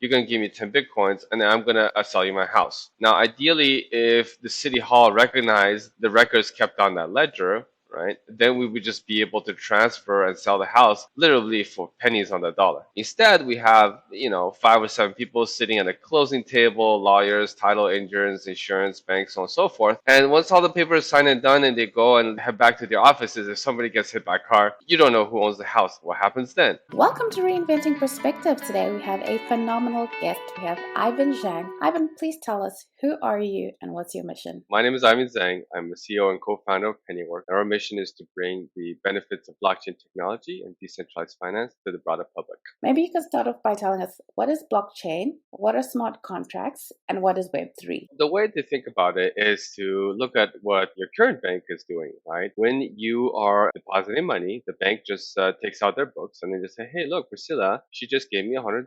you're going to give me 10 Bitcoins, and then I'm going to sell you my house. Now, ideally, if the city hall recognized the records kept on that ledger, right, then we would just be able to transfer and sell the house literally for pennies on the dollar. Instead, we have, 5 or 7 people sitting at a closing table, lawyers, title agents, insurance, banks, so on and so forth. And once all the papers are signed and done and they go and head back to their offices, if somebody gets hit by a car, you don't know who owns the house. What happens then? Welcome to Reinventing Perspective. Today we have a phenomenal guest. We have Zhang. Ivan, please tell us, who are you and what's your mission? My name is Zhang. I'm the CEO and co-founder of PennyWorks. And our mission is to bring the benefits of blockchain technology and decentralized finance to the broader public. Maybe you can start off by telling us, what is blockchain, what are smart contracts, and what is Web3? The way to think about it is to look at what your current bank is doing, right? When you are depositing money, the bank just takes out their books and they just say, hey, look, Priscilla, she just gave me $100,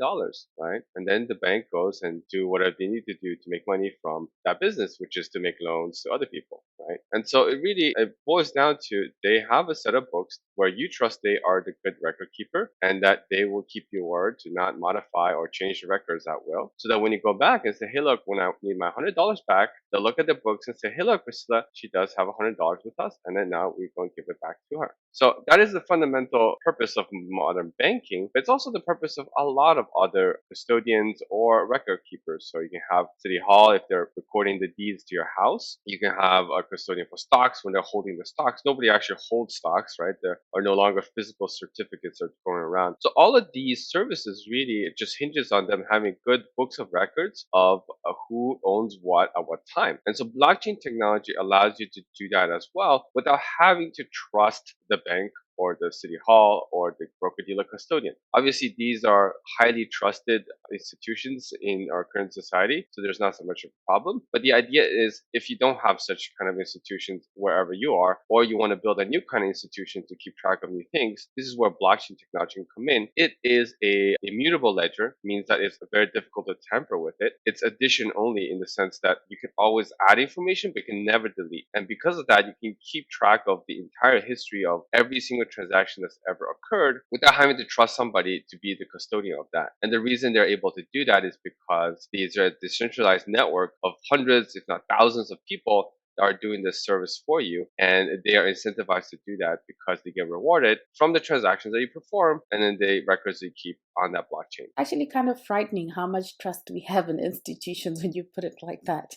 right? And then the bank goes and do whatever they need to do to make money from that business, which is to make loans to other people, right? And so it boils down to they have a set of books where you trust they are the good record keeper and that they will keep your word to not modify or change the records at will. So that when you go back and say, hey, look, when I need my $100 back, they'll look at the books and say, hey, look, Priscilla, she does have $100 with us. And then now we're going to give it back to her. So that is the fundamental purpose of modern banking, but it's also the purpose of a lot of other custodians or record keepers. So you can have City Hall if they're recording the deeds to your house. You can have a custodian for stocks when they're holding the stocks. Nobody actually holds stocks, right? There are no longer physical certificates that are going around. So all of these services really, it just hinges on them having good books of records of who owns what at what time. And so blockchain technology allows you to do that as well without having to trust the bank or the city hall or the broker-dealer custodian. Obviously, these are highly trusted institutions in our current society, so there's not so much of a problem. But the idea is if you don't have such kind of institutions wherever you are, or you want to build a new kind of institution to keep track of new things, this is where blockchain technology can come in. It is a immutable ledger, means that it's very difficult to tamper with it. It's addition only in the sense that you can always add information, but you can never delete. And because of that, you can keep track of the entire history of every single transaction that's ever occurred without having to trust somebody to be the custodian of that. And the reason they're able to do that is because these are a decentralized network of hundreds, if not thousands of people that are doing this service for you. And they are incentivized to do that because they get rewarded from the transactions that you perform and then the records you keep on that blockchain. Actually, kind of frightening how much trust we have in institutions when you put it like that.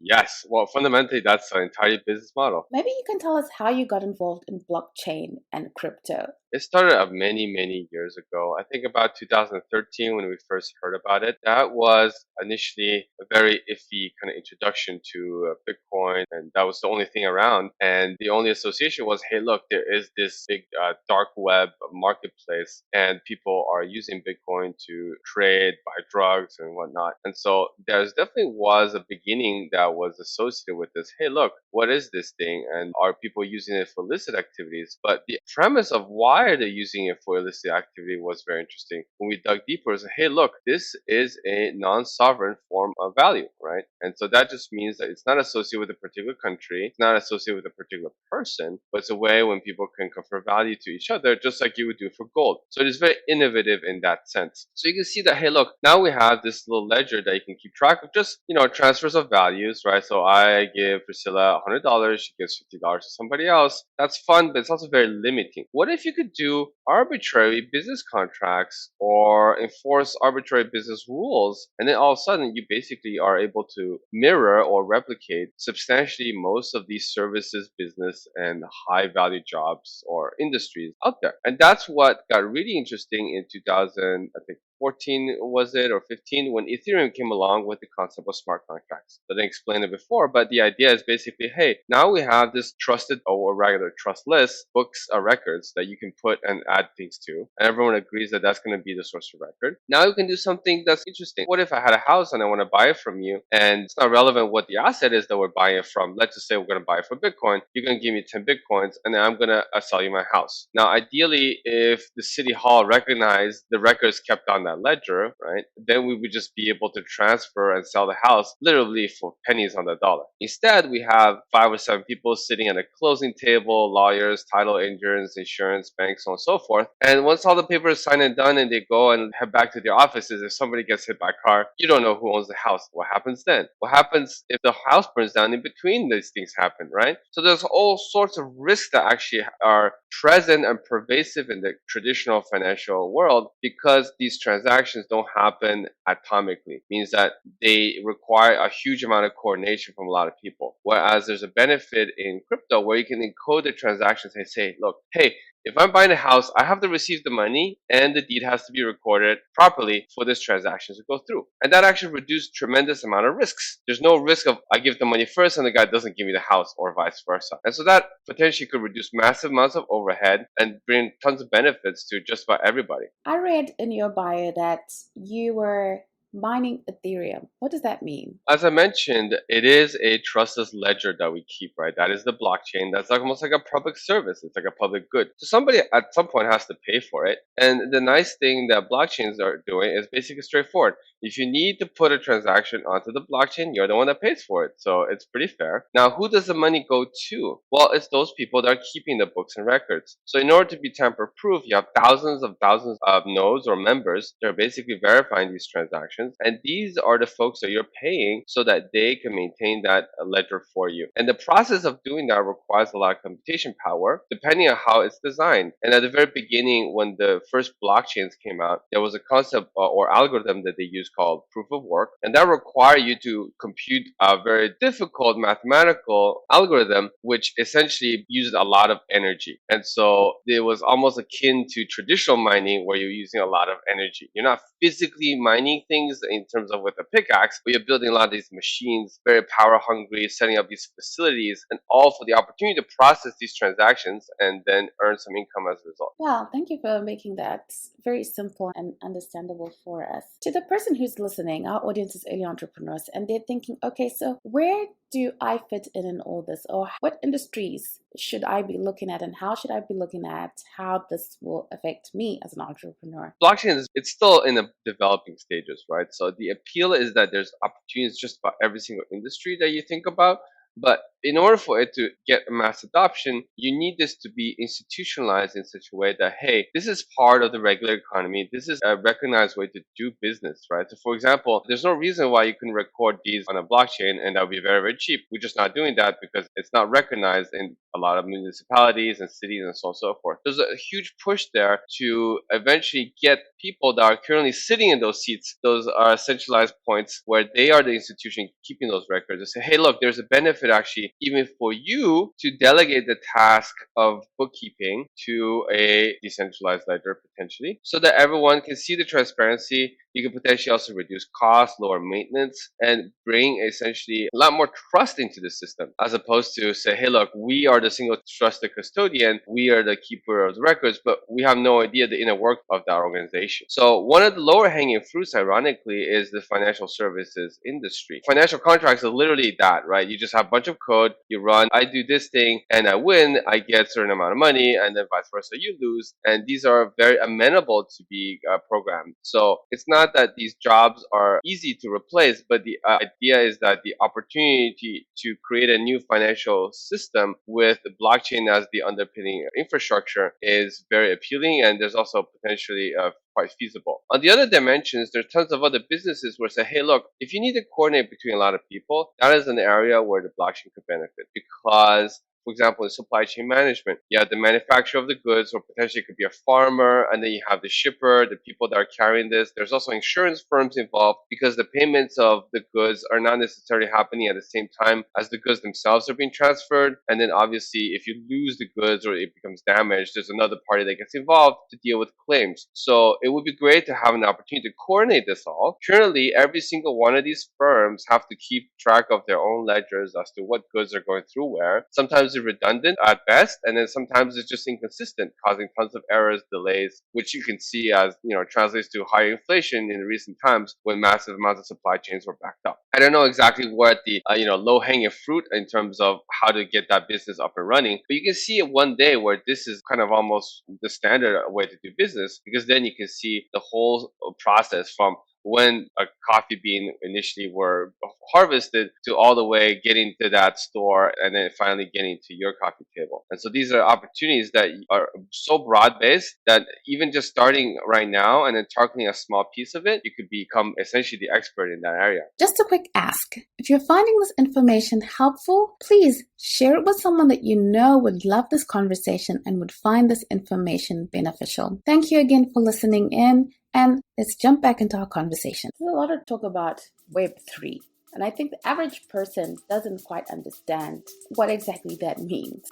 Yes. Well, fundamentally, that's an entire business model. Maybe you can tell us how you got involved in blockchain and crypto. It started up many, many years ago. I think about 2013 when we first heard about it. That was initially a very iffy kind of introduction to Bitcoin, and that was the only thing around. And the only association was, hey, look, there is this big dark web marketplace, and people are using Bitcoin to trade, buy drugs, and whatnot. And so there definitely was a beginning that was associated with this. Hey, look, what is this thing? And are people using it for illicit activities? But the premise of why are they using it for illicit activity was very interesting. When we dug deeper, it's like, hey, look, this is a non-sovereign form of value, right? And so that just means that it's not associated with a particular country, it's not associated with a particular person, but it's a way when people can confer value to each other, just like you would do for gold. So it is very innovative in that sense. So you can see that, hey, look, now we have this little ledger that you can keep track of just, transfers of values, right? So I give Priscilla $100, she gives $50 to somebody else. That's fun, but it's also very limiting. What if you could do arbitrary business contracts or enforce arbitrary business rules, and then all of a sudden you basically are able to mirror or replicate substantially most of these services, business, and high value jobs or industries out there. And that's what got really interesting in 2000, I think 14 was it, or 15, when Ethereum came along with the concept of smart contracts. I didn't explain it before, but the idea is basically, hey, now we have this trusted or regular trustless books or records that you can put and add things to, and everyone agrees that that's going to be the source of record. Now you can do something that's interesting. What if I had a house and I want to buy it from you, and it's not relevant what the asset is that we're buying it from? Let's just say we're going to buy it for Bitcoin. You're going to give me 10 Bitcoins, and then I'm going to sell you my house. Now, ideally, if the city hall recognized the records kept on on that ledger, right, then we would just be able to transfer and sell the house literally for pennies on the dollar. Instead, we have 5 or 7 people sitting at a closing table, lawyers, title agents, insurance, banks, so on and so forth. And once all the papers are signed and done and they go and head back to their offices, if somebody gets hit by a car, you don't know who owns the house. What happens then? What happens if the house burns down in between these things happen, right? So there's all sorts of risks that actually are present and pervasive in the traditional financial world because these transactions don't happen atomically. Means that they require a huge amount of coordination from a lot of people. Whereas there's a benefit in crypto where you can encode the transactions and say, look, hey, if I'm buying a house, I have to receive the money and the deed has to be recorded properly for this transaction to go through. And that actually reduced tremendous amount of risks. There's no risk of I give the money first and the guy doesn't give me the house or vice versa. And so that potentially could reduce massive amounts of overhead and bring tons of benefits to just about everybody. I read in your bio that you were mining Ethereum. What does that mean? As I mentioned, it is a trustless ledger that we keep, right? That is the blockchain. That's like almost like a public service. It's like a public good. So somebody at some point has to pay for it. And the nice thing that blockchains are doing is basically straightforward. If you need to put a transaction onto the blockchain, you're the one that pays for it. So it's pretty fair. Now, who does the money go to? Well, it's those people that are keeping the books and records. So in order to be tamper-proof, you have thousands of nodes or members that are basically verifying these transactions. And these are the folks that you're paying so that they can maintain that ledger for you. And the process of doing that requires a lot of computation power, depending on how it's designed. And at the very beginning, when the first blockchains came out, there was a concept or algorithm that they used called proof of work. And that required you to compute a very difficult mathematical algorithm, which essentially used a lot of energy. And so it was almost akin to traditional mining where you're using a lot of energy. You're not physically mining things in terms of with a pickaxe, but you're building a lot of these machines, very power hungry, setting up these facilities, and all for the opportunity to process these transactions and then earn some income as a result. Well, thank you for making that very simple and understandable for us. To the person who's listening, our audience is early entrepreneurs, and they're thinking, okay, so where do I fit in all this? Or what industries should I be looking at, and how should I be looking at how this will affect me as an entrepreneur? Blockchain it's still in the developing stages, right? So the appeal is that there's opportunities just about every single industry that you think about. But in order for it to get a mass adoption, you need this to be institutionalized in such a way that, hey, this is part of the regular economy. This is a recognized way to do business, right? So, for example, there's no reason why you can record deeds on a blockchain and that would be very, very cheap. We're just not doing that because it's not recognized in a lot of municipalities and cities and so on and so forth. There's a huge push there to eventually get people that are currently sitting in those seats, those are centralized points where they are the institution keeping those records, to say, hey, look, there's a benefit actually even for you to delegate the task of bookkeeping to a decentralized ledger potentially, so that everyone can see the transparency. You can potentially also reduce costs, lower maintenance, and bring essentially a lot more trust into the system, as opposed to say, hey, look, we are the single trusted custodian, we are the keeper of the records, but we have no idea the inner work of that organization. So one of the lower hanging fruits, ironically, is the financial services industry. Financial contracts are literally that, right? You just have a bunch of code, you run, I do this thing and I win, I get a certain amount of money, and then vice versa, you lose. And these are very amenable to be programmed. So it's not that these jobs are easy to replace, but the idea is that the opportunity to create a new financial system with the blockchain as the underpinning infrastructure is very appealing, and there's also potentially quite feasible. On the other dimensions, there's tons of other businesses where say, hey, look, if you need to coordinate between a lot of people, that is an area where the blockchain could benefit because, for example, in supply chain management, you have the manufacturer of the goods, or potentially it could be a farmer, and then you have the shipper, the people that are carrying this. There's also insurance firms involved because the payments of the goods are not necessarily happening at the same time as the goods themselves are being transferred. And then obviously, if you lose the goods or it becomes damaged, there's another party that gets involved to deal with claims. So it would be great to have an opportunity to coordinate this all. Currently, every single one of these firms have to keep track of their own ledgers as to what goods are going through where. Sometimes sometimes it's redundant at best, and then sometimes it's just inconsistent, causing tons of errors, delays, which you can see as, translates to higher inflation in recent times when massive amounts of supply chains were backed up. I don't know exactly what the, low hanging fruit in terms of how to get that business up and running, but you can see it one day where this is kind of almost the standard way to do business, because then you can see the whole process from when a coffee bean initially were harvested to all the way getting to that store and then finally getting to your coffee table. And so these are opportunities that are so broad based that even just starting right now and then targeting a small piece of it, you could become essentially the expert in that area. Just a quick ask. If you're finding this information helpful, please share it with someone that you know would love this conversation and would find this information beneficial. Thank you again for listening in, and let's jump back into our conversation. There's a lot of talk about Web3, and I think the average person doesn't quite understand what exactly that means.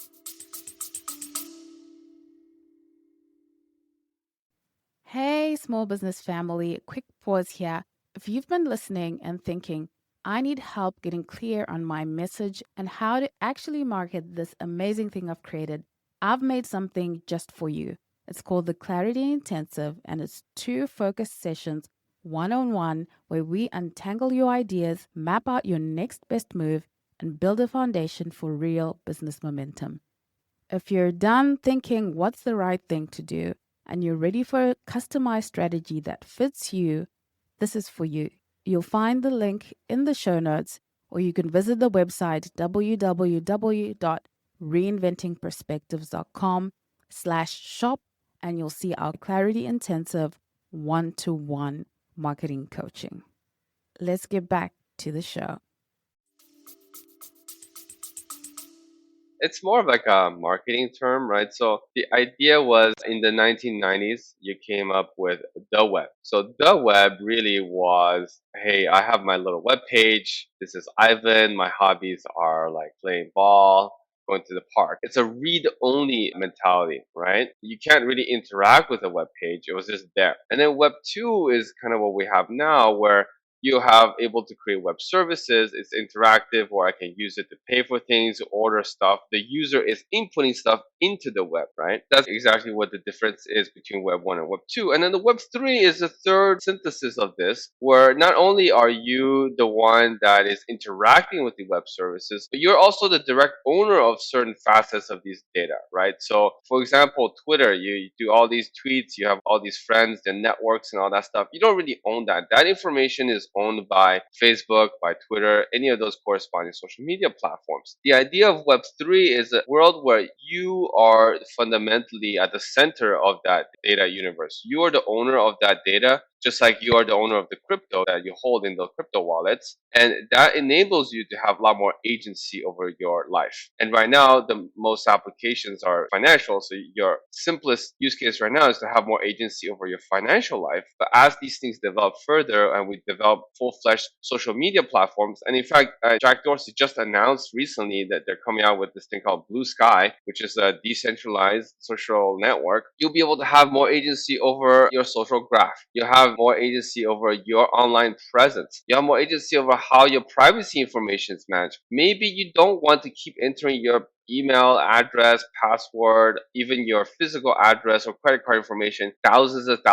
Hey, small business family, quick pause here. If you've been listening and thinking, I need help getting clear on my message and how to actually market this amazing thing I've created, I've made something just for you. It's called the Clarity Intensive, and it's 2 focused sessions, one-on-one, where we untangle your ideas, map out your next best move, and build a foundation for real business momentum. If you're done thinking what's the right thing to do, and you're ready for a customized strategy that fits you, this is for you. You'll find the link in the show notes, or you can visit the website www.reinventingperspectives.com/shop, and you'll see our Clarity Intensive 1-to-1 marketing coaching. Let's get back to the show. It's more of like a marketing term, right? So the idea was in the 1990s, you came up with the web. So the web really was, hey, I have my little web page. This is Ivan. My hobbies are like playing ball, going to the park. It's a read-only mentality, right? You can't really interact with a web page. It was just there. And then web 2 is kind of what we have now, where you have able to create web services. It's interactive, where I can use it to pay for things, order stuff. The user is inputting stuff into the web, right? That's exactly what the difference is between web 1 and web 2. And then the web 3 is the third synthesis of this, where not only are you the one that is interacting with the web services, but you're also the direct owner of certain facets of these data, right? So for example, Twitter, you do all these tweets, you have all these friends, the networks and all that stuff. You don't really own that. That information is owned by Facebook, by Twitter, any of those corresponding social media platforms. The idea of Web3 is a world where you are fundamentally at the center of that data universe. You are the owner of that data, just like you are the owner of the crypto that you hold in the crypto wallets. And that enables you to have a lot more agency over your life. And right now, the most applications are financial. So your simplest use case right now is to have more agency over your financial life. But as these things develop further and we develop full-fledged social media platforms, and in fact, Jack Dorsey just announced recently that they're coming out with this thing called Blue Sky, which is a decentralized social network. You'll be able to have more agency over your social graph. You'll have more agency over your online presence. You have more agency over how your privacy information is managed. Maybe you don't want to keep entering your email address, password, even your physical address or credit card information thousands of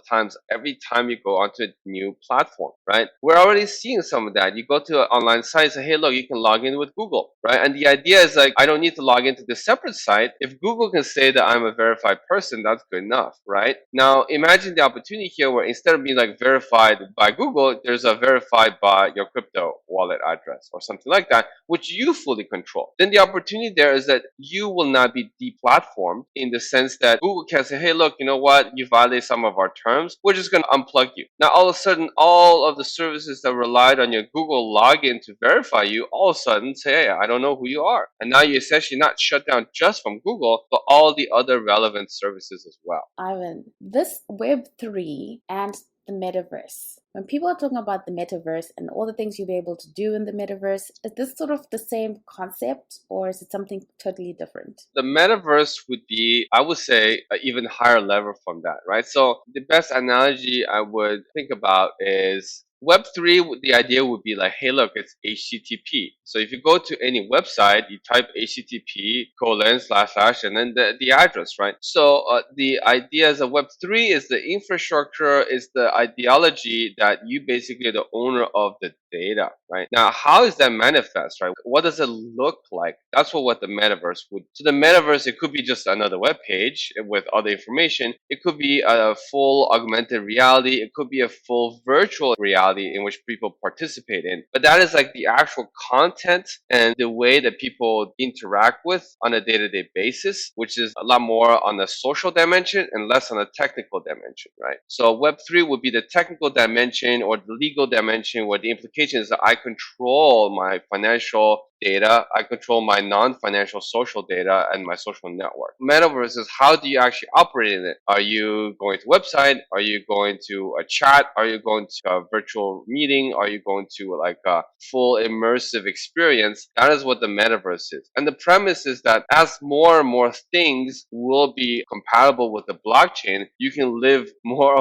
times every time you go onto a new platform, right? We're already seeing some of that. You go to an online site and say, hey, look, you can log in with Google, right? And the idea is like, I don't need to log into this separate site. If Google can say that I'm a verified person, that's good enough, right? Now, imagine the opportunity here where instead of being like verified by Google, there's a verified by your crypto wallet address or something like that, which you fully control. Then the opportunity there is that you will not be deplatformed in the sense that Google can say, hey, look, you know what? You violate some of our terms. We're just going to unplug you. Now, all of a sudden, all of the services that relied on your Google login to verify you, all of a sudden say, hey, I don't know who you are. And now you're essentially not shut down just from Google, but all the other relevant services as well. Ivan, this Web3 and the metaverse. When people are talking about the metaverse and all the things you'll be able to do in the metaverse, is this sort of the same concept or is it something totally different? The metaverse would be, I would say, an even higher level from that, right? So the best analogy I would think about is Web3, the idea would be like, hey, look, it's HTTP. So if you go to any website, you type HTTP colon slash slash and then the address, right? So the idea as a Web3 is the infrastructure, is the ideology that you basically are the owner of the data, right? Now, how is that manifest, right? What does it look like? That's what the metaverse would. So the metaverse, it could be just another web page with all the information. It could be a full augmented reality. It could be a full virtual reality in which people participate in. But that is like the actual content and the way that people interact with on a day-to-day basis, which is a lot more on the social dimension and less on the technical dimension, right? So Web3 would be the technical dimension or the legal dimension where the implication is that I control my financial data, I control my non-financial social data and my social network. Metaverse is how do you actually operate in it? Are you going to website? Are you going to a chat? Are you going to a virtual meeting? Are you going to like a full immersive experience? That is what the metaverse is. And the premise is that as more and more things will be compatible with the blockchain, you can live more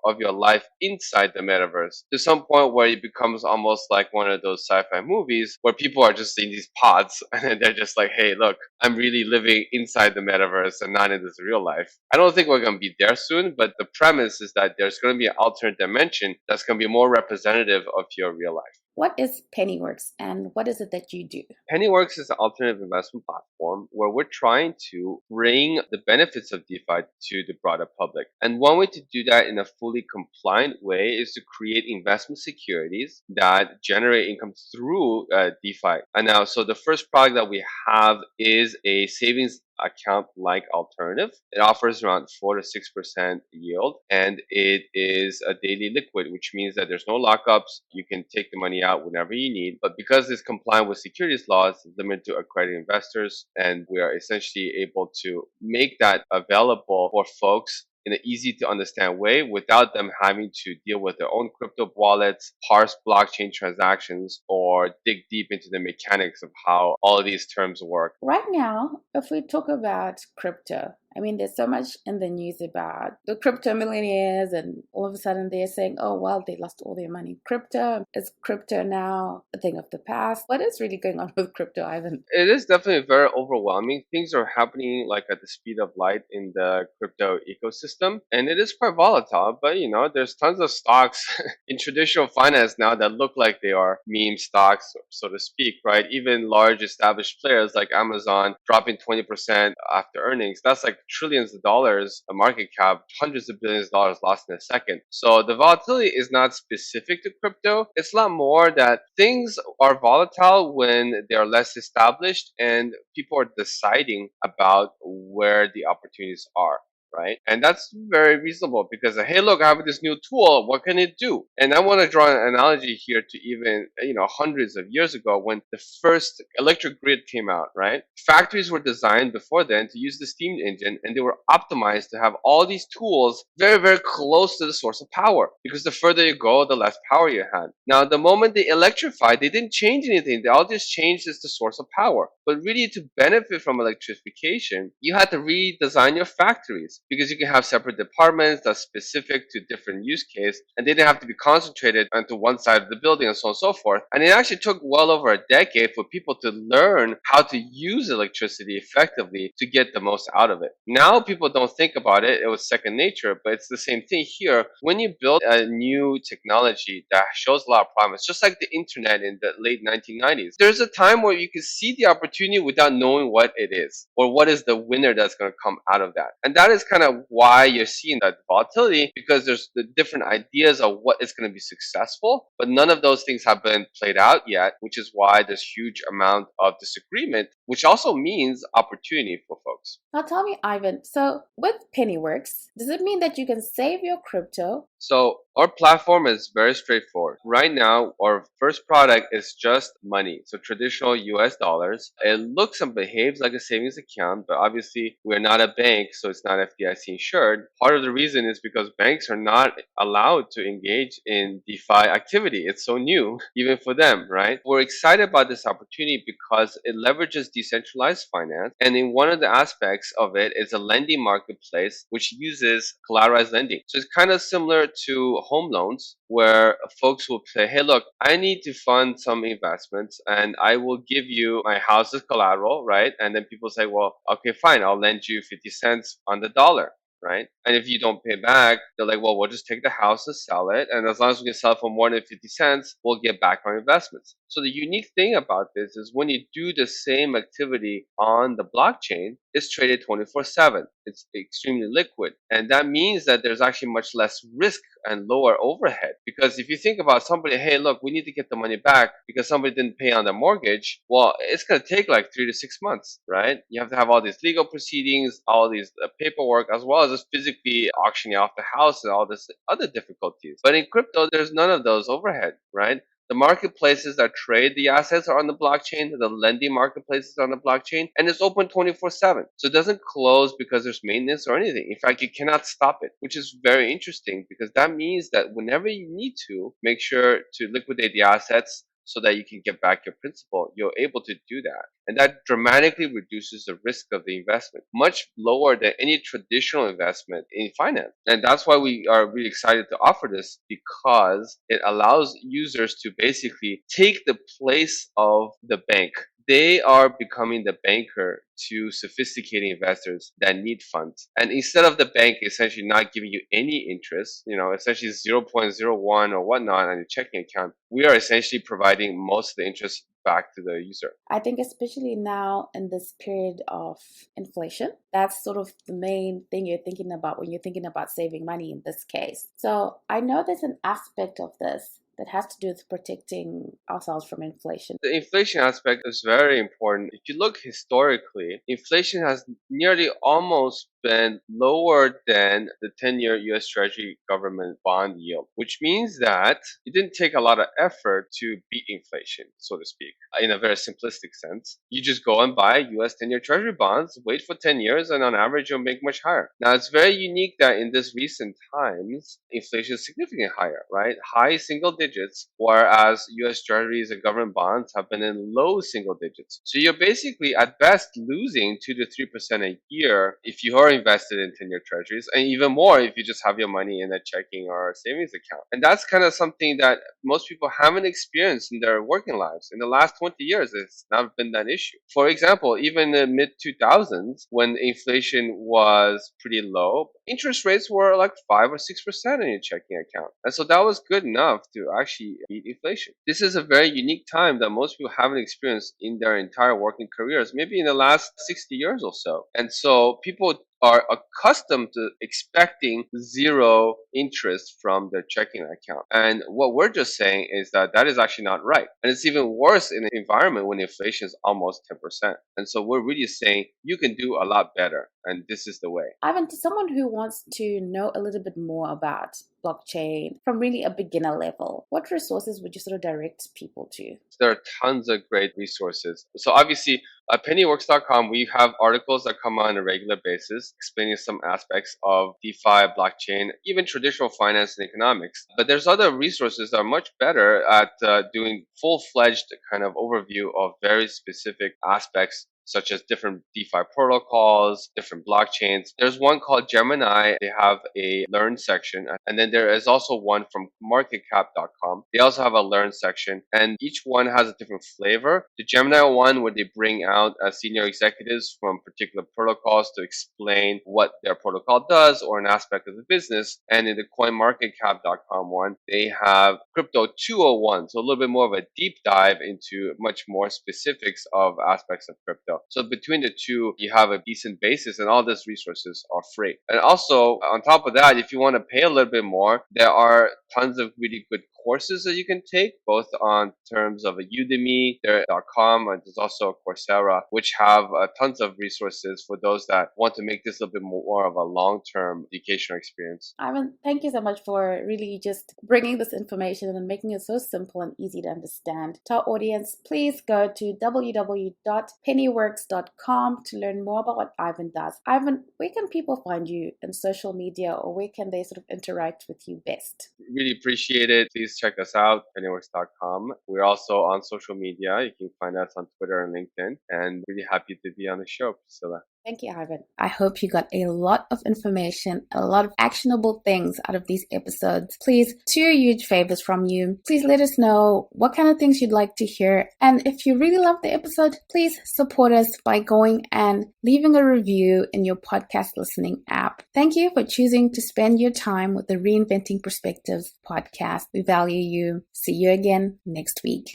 of your life inside the metaverse to some point where it becomes almost like one of those sci-fi movies where people are just in these pods and they're just like, hey, look, I'm really living inside the metaverse and not in this real life. I don't think we're going to be there soon, but the premise is that there's going to be an alternate dimension that's going to be more representative of your real life. What is PennyWorks and what is it that you do? PennyWorks is an alternative investment platform where we're trying to bring the benefits of DeFi to the broader public. And one way to do that in a fully compliant way is to create investment securities that generate income through DeFi. And now, so the first product that we have is a savings account like alternative. It offers around 4 to 6% yield and it is a daily liquid, which means that there's no lockups. You can take the money out whenever you need. But because it's compliant with securities laws, it's limited to accredited investors. And we are essentially able to make that available for folks in an easy to understand way without them having to deal with their own crypto wallets, parse blockchain transactions, or dig deep into the mechanics of how all of these terms work. Right now, if we talk about crypto, I mean, there's so much in the news about the crypto millionaires, and all of a sudden they're saying, oh, well, they lost all their money in crypto. Is crypto now a thing of the past? What is really going on with crypto, Ivan? It is definitely very overwhelming. Things are happening like at the speed of light in the crypto ecosystem, and it is quite volatile. But there's tons of stocks in traditional finance now that look like they are meme stocks, so to speak, right? Even large established players like Amazon dropping 20% after earnings. That's like trillions of dollars, a market cap, hundreds of billions of dollars lost in a second. So the volatility is not specific to crypto. It's a lot more that things are volatile when they're less established and people are deciding about where the opportunities are. Right. And that's very reasonable because, hey, look, I have this new tool. What can it do? And I want to draw an analogy here to even, hundreds of years ago when the first electric grid came out, right? Factories were designed before then to use the steam engine and they were optimized to have all these tools very, very close to the source of power because the further you go, the less power you had. Now, the moment they electrified, they didn't change anything. They all just changed as the source of power. But really, to benefit from electrification, you had to redesign your factories because you can have separate departments that's specific to different use case and they didn't have to be concentrated onto one side of the building and so on and so forth. And it actually took well over a decade for people to learn how to use electricity effectively to get the most out of it. Now people don't think about it. It was second nature, but it's the same thing here. When you build a new technology that shows a lot of promise, just like the internet in the late 1990s, there's a time where you can see the opportunity without knowing what it is or what is the winner that's going to come out of that. And that is kind of why you're seeing that volatility because there's the different ideas of what is going to be successful, but none of those things have been played out yet, which is why there's huge amount of disagreement, which also means opportunity for folks. Now tell me, Ivan, so with PennyWorks, does it mean that you can save your crypto? So our platform is very straightforward. Right now, our first product is just money. So traditional US dollars. It looks and behaves like a savings account, but obviously we're not a bank, so it's not FDIC insured. Part of the reason is because banks are not allowed to engage in DeFi activity. It's so new, even for them, right? We're excited about this opportunity because it leverages decentralized finance. And in one of the aspects of it is a lending marketplace, which uses collateralized lending. So it's kind of similar to home loans, where folks will say, hey, look, I need to fund some investments and I will give you my house as collateral, right? And then people say, well, okay, fine, I'll lend you 50 cents on the dollar. Right. And if you don't pay back, they're like, well, we'll just take the house and sell it. And as long as we can sell it for more than 50 cents, we'll get back our investments. So the unique thing about this is when you do the same activity on the blockchain, it's traded 24/7. It's extremely liquid. And that means that there's actually much less risk and lower overhead. Because if you think about somebody, hey, look, we need to get the money back because somebody didn't pay on their mortgage. Well, it's going to take like 3 to 6 months, right? You have to have all these legal proceedings, all these paperwork, as well as just physically auctioning off the house and all this other difficulties. But in crypto, there's none of those overhead, right? The marketplaces that trade the assets are on the blockchain, the lending marketplaces are on the blockchain, and it's open 24/7. So it doesn't close because there's maintenance or anything. In fact, you cannot stop it, which is very interesting because that means that whenever you need to make sure to liquidate the assets so that you can get back your principal, you're able to do that. And that dramatically reduces the risk of the investment, much lower than any traditional investment in finance. And that's why we are really excited to offer this, because it allows users to basically take the place of the bank. They are becoming the banker to sophisticated investors that need funds. And instead of the bank essentially not giving you any interest, essentially 0.01 or whatnot on your checking account, we are essentially providing most of the interest back to the user. I think especially now in this period of inflation, that's sort of the main thing you're thinking about when you're thinking about saving money in this case. So I know there's an aspect of this that has to do with protecting ourselves from inflation. The inflation aspect is very important. If you look historically, inflation has nearly almost been lower than the 10-year US Treasury government bond yield, which means that it didn't take a lot of effort to beat inflation, so to speak, in a very simplistic sense. You just go and buy US 10-year Treasury bonds, wait for 10 years, and on average, you'll make much higher. Now, it's very unique that in this recent times, inflation is significantly higher, right? High single digits, whereas US Treasuries and government bonds have been in low single digits. So you're basically at best losing 2 to 3% a year if you are invested in 10-year Treasuries, and even more if you just have your money in a checking or a savings account. And that's kind of something that most people haven't experienced in their working lives. In the last 20 years, it's not been that issue. For example, even in the mid 2000s, when inflation was pretty low, interest rates were like 5 or 6% in your checking account. And so that was good enough to actually beat inflation. This is a very unique time that most people haven't experienced in their entire working careers, maybe in the last 60 years or so. And so people are accustomed to expecting zero interest from their checking account. And what we're just saying is that that is actually not right. And it's even worse in an environment when inflation is almost 10%. And so we're really saying you can do a lot better. And this is the way. Ivan, to someone who wants to know a little bit more about blockchain from really a beginner level, what resources would you sort of direct people to? There are tons of great resources. So obviously, at pennyworks.com, we have articles that come on a regular basis explaining some aspects of DeFi, blockchain, even traditional finance and economics. But there's other resources that are much better at doing full-fledged kind of overview of very specific aspects, such as different DeFi protocols, different blockchains. There's one called Gemini. They have a learn section. And then there is also one from marketcap.com. They also have a learn section. And each one has a different flavor. The Gemini one, where they bring out senior executives from particular protocols to explain what their protocol does or an aspect of the business. And in the coinmarketcap.com one, they have Crypto 201. So a little bit more of a deep dive into much more specifics of aspects of crypto. So between the two, you have a decent basis, and all these resources are free. And also, on top of that, if you want to pay a little bit more, there are tons of really good courses that you can take, both on terms of a Udemy.com, and there's also Coursera, which have tons of resources for those that want to make this a little bit more of a long-term educational experience. Ivan, thank you so much for really just bringing this information and making it so simple and easy to understand. To our audience, please go to www.pennyworks.com to learn more about what Ivan does. Ivan, where can people find you in social media, or where can they sort of interact with you best? Really appreciate it. Please please check us out, PennyWorks.com. We're also on social media. You can find us on Twitter and LinkedIn. And really happy to be on the show, Priscilla. Thank you, Ivan. I hope you got a lot of information, a lot of actionable things out of these episodes. Please, 2 huge favors from you. Please let us know what kind of things you'd like to hear. And if you really love the episode, please support us by going and leaving a review in your podcast listening app. Thank you for choosing to spend your time with the Reinventing Perspectives podcast. We value you. See you again next week.